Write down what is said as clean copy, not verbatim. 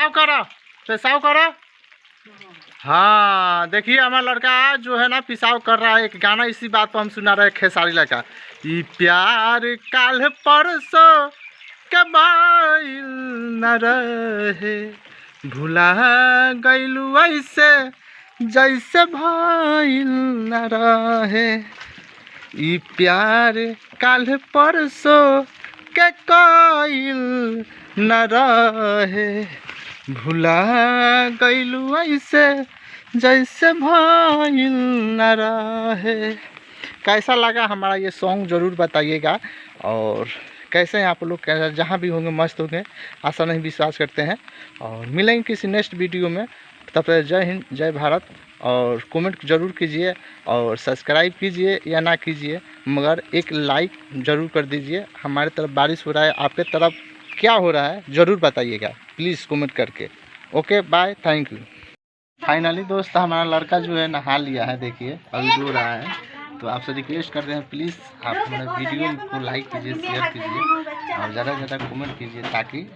पेशाब करो, पेशाब करो। हाँ देखिए हमारा लड़का जो है ना पेशाब कर रहा है। एक गाना इसी बात पर हम सुना रहे खेसारी लड़का, ई प्यार काल परसों कबाइल न रहे, भुला गइलू ऐसे जैसे भइल न रहे। ई प्यार काल परसों के कइल न रहे, भुला गइलू ऐसे जैसे भइल न रहे। कैसा लगा हमारा ये सॉन्ग ज़रूर बताइएगा। और कैसे हैं आप लोग, जहाँ भी होंगे मस्त होंगे, आशा नहीं विश्वास करते हैं। और मिलेंगे किसी नेक्स्ट वीडियो में। तब तक जय हिंद जय भारत। और कमेंट ज़रूर कीजिए और सब्सक्राइब कीजिए या ना कीजिए, मगर एक लाइक ज़रूर कर दीजिए। हमारे तरफ बारिश हो रहा है, आपके तरफ क्या हो रहा है ज़रूर बताइएगा प्लीज़ कमेंट करके। Okay bye, thank you. Finally दोस्त हमारा लड़का जो है नहा लिया है, देखिए अभी रो रहा है। तो आपसे रिक्वेस्ट करते हैं प्लीज़ आप हमारे वीडियो को लाइक कीजिए, शेयर कीजिए और ज़्यादा से ज़्यादा कमेंट कीजिए ताकि